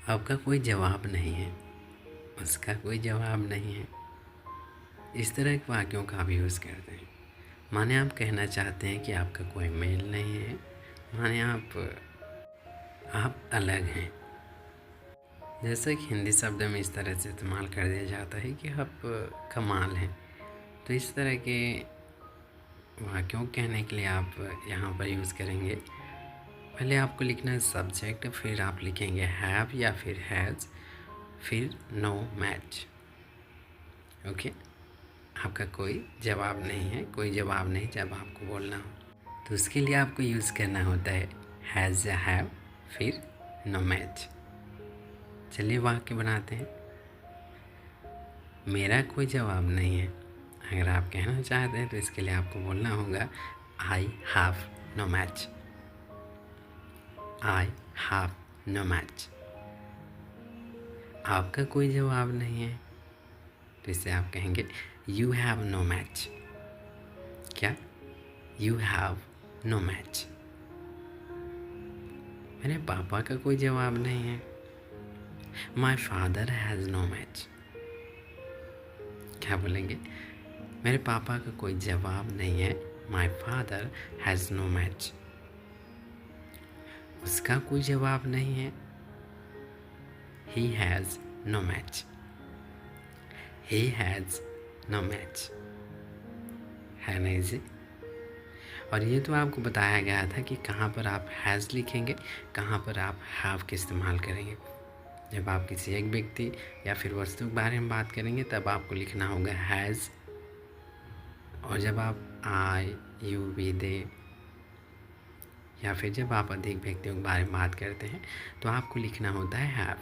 आपका कोई जवाब नहीं है, उसका कोई जवाब नहीं है। इस तरह के वाक्यों का आप यूज़ करते हैं। माने आप कहना चाहते हैं कि आपका कोई मेल नहीं है, माने आप अलग हैं। जैसे कि हिंदी शब्द में इस तरह से इस्तेमाल कर दिया जाता है कि आप कमाल हैं। तो इस तरह के वाक्यों कहने के लिए आप यहाँ पर यूज़ करेंगे। पहले आपको लिखना है सब्जेक्ट, फिर आप लिखेंगे हैव या फिर हैज़, फिर नो मैच। ओके, आपका कोई जवाब नहीं है, कोई जवाब नहीं जब आपको बोलना हो तो उसके लिए आपको यूज़ करना होता है हैज़ या हैव, फिर नो मैच। चलिए वाक्य बनाते हैं। मेरा कोई जवाब नहीं है। अगर आप कहना चाहते हैं तो इसके लिए आपको बोलना होगा I have no match. I have no match. आपका कोई जवाब नहीं है तो इससे आप कहेंगे यू हैव नो मैच। क्या? You have no match. मेरे पापा का कोई जवाब नहीं है। My father has no match. क्या बोलेंगे? मेरे पापा का कोई जवाब नहीं है। My father has no match. उसका कोई जवाब नहीं है। He has no match. He has no match. है ना इजी? और ये तो आपको बताया गया था कि कहाँ पर आप हैज़ लिखेंगे, कहाँ पर आप हैव का इस्तेमाल करेंगे। जब आप किसी एक व्यक्ति या फिर वस्तु के बारे में बात करेंगे तब आपको लिखना होगा हैज़, और जब आप आई, यू, वी, दे या फिर जब आप अधिक व्यक्तियों के बारे में बात करते हैं तो आपको लिखना होता है हैव।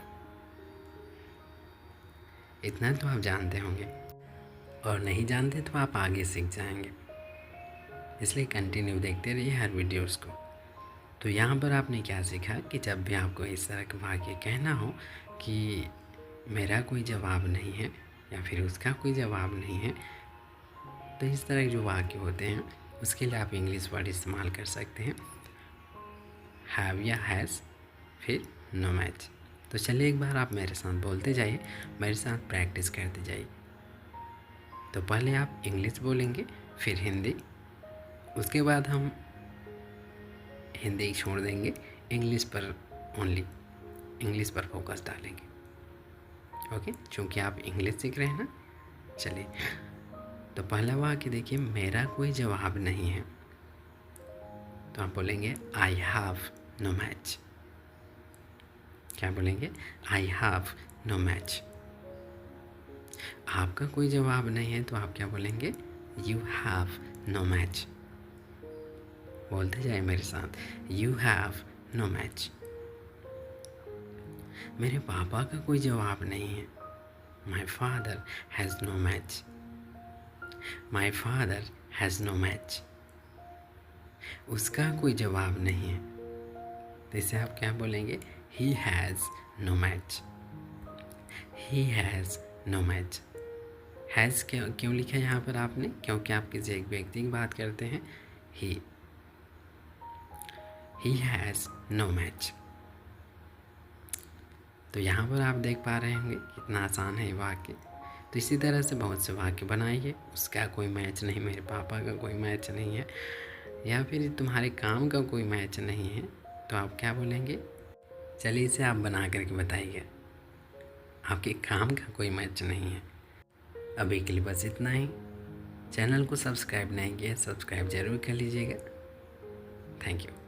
इतना तो आप जानते होंगे, और नहीं जानते तो आप आगे सीख जाएंगे, इसलिए कंटिन्यू देखते रहिए हर वीडियोस को। तो यहाँ पर आपने क्या सीखा कि जब भी आपको इस तरह के वाक्य कहना हो कि मेरा कोई जवाब नहीं है या फिर उसका कोई जवाब नहीं है, तो इस तरह के जो वाक्य होते हैं उसके लिए आप इंग्लिश वर्ड इस्तेमाल कर सकते हैं हैव या हैज़, फिर नो मैच। तो चलिए एक बार आप मेरे साथ बोलते जाइए, मेरे साथ प्रैक्टिस करते जाइए। तो पहले आप इंग्लिश बोलेंगे, फिर हिंदी, उसके बाद हम हिंदी छोड़ देंगे, इंग्लिश पर ओनली, इंग्लिश पर फोकस डालेंगे। ओके, क्योंकि आप इंग्लिश सीख रहे हैं ना। चलिए, तो पहला वाक्य देखिए, मेरा कोई जवाब नहीं है। तो आप बोलेंगे आई हैव नो मैच। क्या बोलेंगे? I have no match. आपका कोई जवाब नहीं है तो आप क्या बोलेंगे? You have no match. बोलते जाए मेरे साथ, यू हैव नो मैच। मेरे पापा का कोई जवाब नहीं है। My father has no match. My father has no match. उसका कोई जवाब नहीं है तो इसे आप क्या बोलेंगे? He has no match. He has no match. Has क्यों लिखा है यहाँ पर आपने? क्योंकि आप किसी एक व्यक्ति की बात करते हैं। He has no match. तो यहाँ पर आप देख पा रहे होंगे कितना आसान है ये वाक्य। तो इसी तरह से बहुत से वाक्य बनाइए। उसका कोई मैच नहीं, मेरे पापा का कोई मैच नहीं है, या फिर तुम्हारे काम का कोई मैच नहीं है, तो आप क्या बोलेंगे? चलिए इसे आप बना करके बताइए। आपके काम का कोई मैच नहीं है। अभी के लिए बस इतना ही। चैनल को सब्सक्राइब नहीं किया, सब्सक्राइब ज़रूर कर लीजिएगा। Thank you.